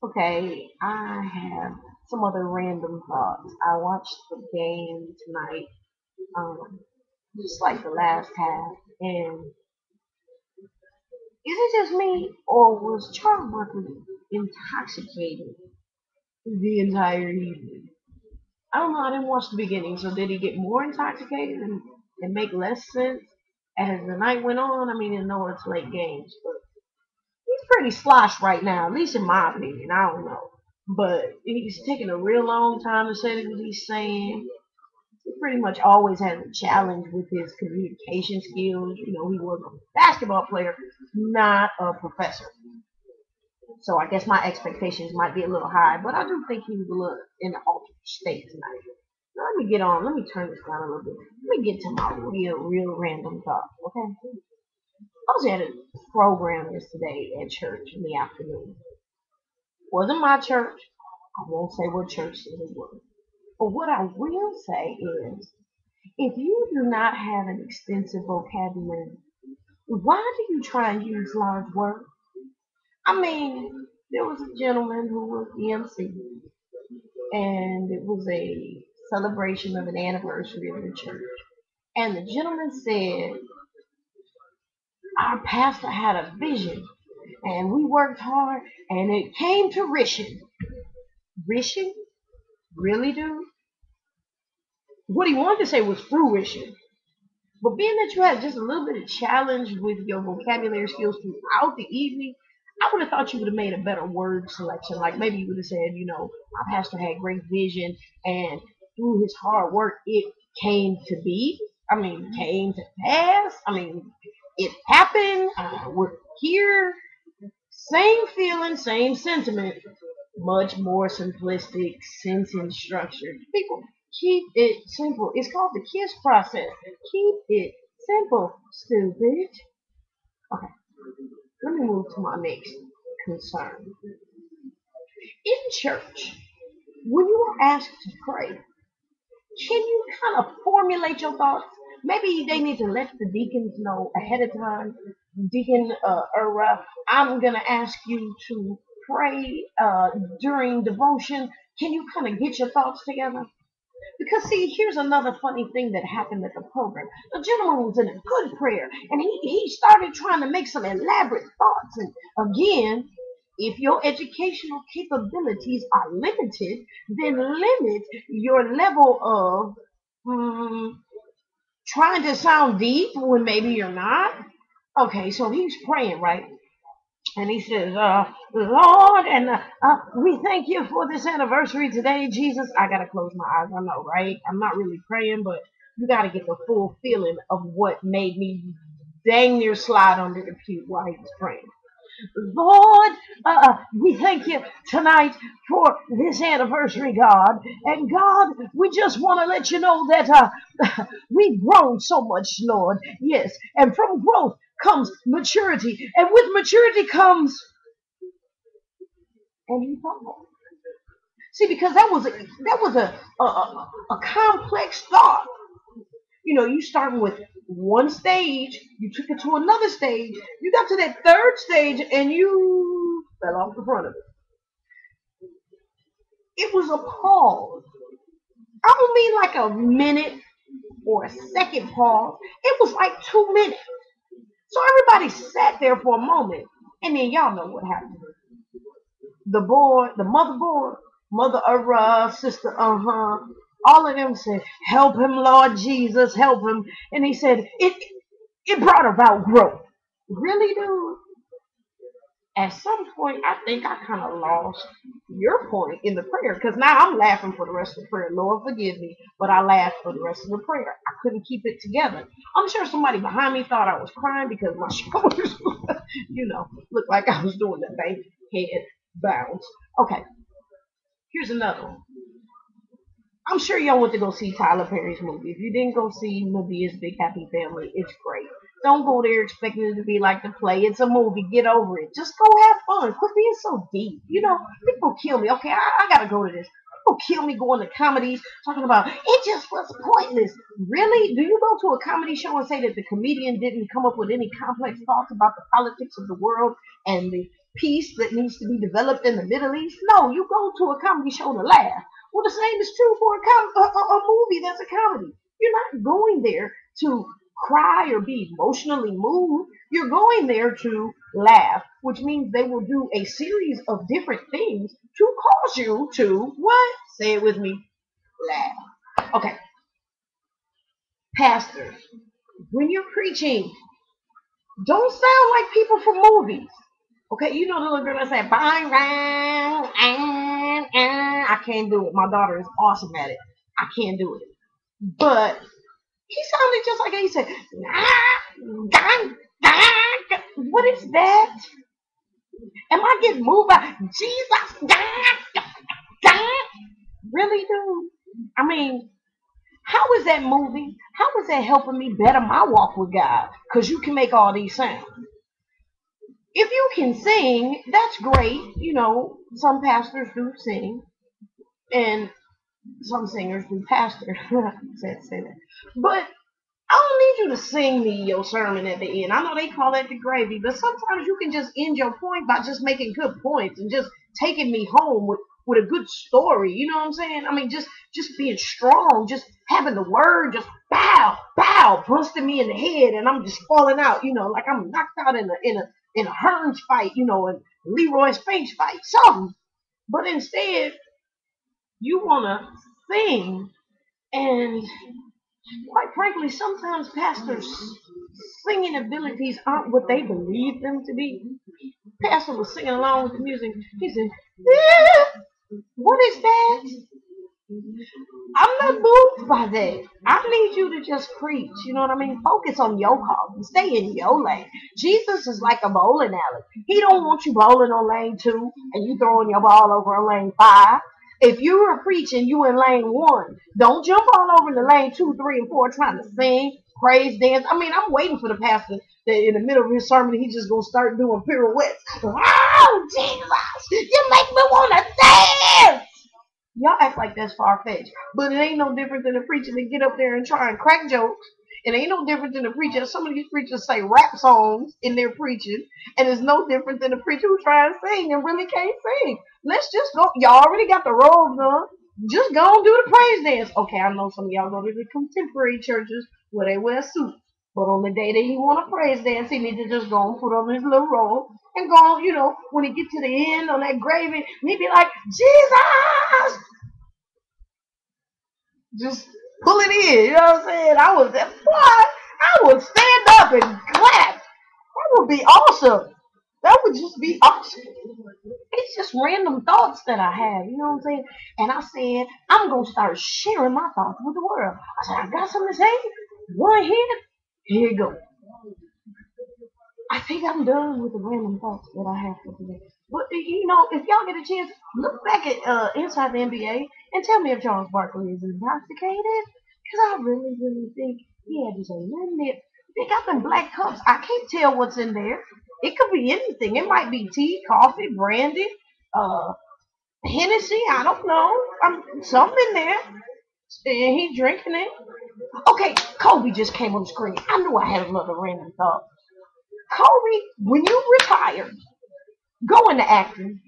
Okay, I have some other random thoughts. I watched the game tonight, just like the last half, and is it just me, or was Charles Barkley intoxicated the entire evening? I don't know. I didn't watch the beginning, so did he get more intoxicated and make less sense as the night went on? I mean, I know it's late games, but he's pretty sloshed right now, at least in my opinion. I don't know. But he's taking a real long time to say what he's saying. He pretty much always has a challenge with his communication skills. You know, he was a basketball player, not a professor. So I guess my expectations might be a little high, but I do think he was a little in an altered state tonight. Now, let me get on. Let me turn this down a little bit. Let me get to my real random thought. Okay. I was at a program yesterday at church in the afternoon. Wasn't my church. I won't say what church it was. But what I will say is, if you do not have an extensive vocabulary, why do you try and use large words? I mean, there was a gentleman who was the MC, and it was a celebration of an anniversary of the church. And the gentleman said, our pastor had a vision, and we worked hard, and it came to Rishon. Rishon? Really, dude? What he wanted to say was fruition. But being that you had just a little bit of challenge with your vocabulary skills throughout the evening, I would have thought you would have made a better word selection. Like maybe you would have said, you know, my pastor had great vision and through his hard work it came to be. I mean, came to pass. I mean, it happened. We're here. Same feeling, same sentiment, much more simplistic sentence structure. People keep it simple. It's called the KISS process. Keep it simple, stupid. Okay, let me move to my next concern. In church, when you are asked to pray, can you kind of formulate your thoughts? Maybe they need to let the deacons know ahead of time. Deacon I'm going to ask you to pray during devotion. Can you kind of get your thoughts together? Because see, here's another funny thing that happened at the program. The gentleman was in a good prayer, and he started trying to make some elaborate thoughts. And again, if your educational capabilities are limited, then limit your level of trying to sound deep when maybe you're not. Okay, so he's praying, right? And he says, Lord, and we thank you for this anniversary today, Jesus. I got to close my eyes. I know, right? I'm not really praying, but you got to get the full feeling of what made me dang near slide under the pew while he was praying. Lord, we thank you tonight for this anniversary, God. And God, we just want to let you know that we've grown so much, Lord. Yes, and from growth comes maturity, and with maturity comes, and he thought. See, because that was a complex thought. You know, you starting with one stage, you took it to another stage, you got to that third stage, and you fell off the front of it. It was a pause. I don't mean like a minute or a second pause. It was like 2 minutes. So everybody sat there for a moment, and then y'all know what happened. The boy, the motherboard, mother sister all of them said, "Help him, Lord Jesus, help him." And he said, "It brought about growth." Really, dude? At some point, I think I kind of lost your point in the prayer because now I'm laughing for the rest of the prayer. Lord, forgive me, but I laughed for the rest of the prayer. I couldn't keep it together. I'm sure somebody behind me thought I was crying because my shoulders, looked like I was doing the bank head bounce. Okay, here's another one. I'm sure y'all went to go see Tyler Perry's movie. If you didn't go see Medea's Big Happy Family, it's great. Don't go there expecting it to be like the play. It's a movie. Get over it. Just go have fun. Quit being so deep. People kill me. Okay, I gotta go to this. People kill me going to comedies talking about it just was pointless. Really? Do you go to a comedy show and say that the comedian didn't come up with any complex thoughts about the politics of the world and the peace that needs to be developed in the Middle East. No, you go to a comedy show to laugh. Well, the same is true for a movie that's a comedy. You're not going there to cry or be emotionally moved. You're going there to laugh, which means they will do a series of different things to cause you to what? Say it with me. Laugh. Okay, pastors, when you're preaching, don't sound like people from movies. Okay, you know the little girl that said, bang, bang, I can't do it. My daughter is awesome at it. I can't do it. But he sounded just like he said, what is that? Am I getting moved by Jesus? Really, dude? I mean, how is that moving? How is that helping me better my walk with God? Because you can make all these sounds. If you can sing, that's great. You know, some pastors do sing, and some singers do pastor. Say that. But I don't need you to sing me your sermon at the end. I know they call that the gravy, but sometimes you can just end your point by just making good points and just taking me home with a good story. You know what I'm saying? I mean, just being strong, just having the word, just bow, busting me in the head, and I'm just falling out. You know, like I'm knocked out in a Hearns fight. You know, and Leroy Spinks fight, something. But instead, you wanna sing, and quite frankly, sometimes pastors' singing abilities aren't what they believe them to be. Pastor was singing along with the music. He said, what is that? I'm not moved by that. I need you to just preach. You know what I mean? Focus on your calling. Stay in your lane. Jesus is like a bowling alley. He don't want you bowling on lane 2 and you throwing your ball over on lane 5. If you are preaching, you in lane 1. Don't jump all over the lane 2, 3, and 4 trying to sing, praise, dance. I mean, I'm waiting for the pastor that in the middle of his sermon, he's just going to start doing pirouettes. Oh, Jesus, you make me want to dance. Y'all act like that's far-fetched. But it ain't no different than a preacher that get up there and try and crack jokes. It ain't no different than a preacher. Some of these preachers say rap songs in their preaching. And it's no different than a preacher who try and sing and really can't sing. Let's just go. Y'all already got the robe done. Just go and do the praise dance. Okay, I know some of y'all go to the contemporary churches where they wear suits. But on the day that he want to praise dance, he need to just go and put on his little robe and go on, you know, when he get to the end on that gravy, he be like, Jesus! Just pull it in, you know what I'm saying? I would stand up and clap. That would be awesome. That would just be awesome. It's just random thoughts that I have, you know what I'm saying? And I said, I'm going to start sharing my thoughts with the world. I said, I got something to say. One hit, here you go. I think I'm done with the random thoughts that I have for today. But you know, if y'all get a chance, look back at Inside the NBA and tell me if Charles Barkley is intoxicated. Because I really, really think he had just a little bit. They got them black cups. I can't tell what's in there. It could be anything. It might be tea, coffee, brandy, Hennessy. I don't know. Something in there. And he's drinking it. Okay, Kobe just came on the screen. I knew I had another random thought. Kobe, when you retire, go into acting.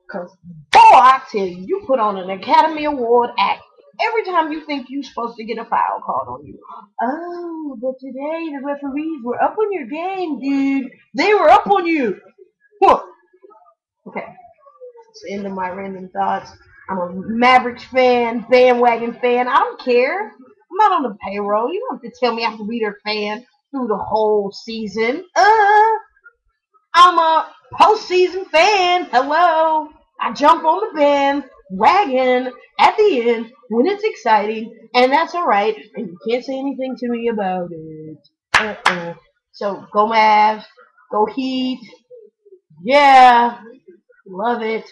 Because, boy, I tell you, you put on an Academy Award act. Every time you think you're supposed to get a foul called on you. Oh, but today the referees were up on your game, dude. They were up on you. Huh. Okay, it's the end of my random thoughts. I'm a Mavericks fan, bandwagon fan. I don't care. I'm not on the payroll. You don't have to tell me I have to be their fan through the whole season. I'm a postseason fan. Hello. I jump on the bandwagon at the end when it's exciting, and that's all right. And you can't say anything to me about it. So go Mavs, go Heat. Yeah, love it.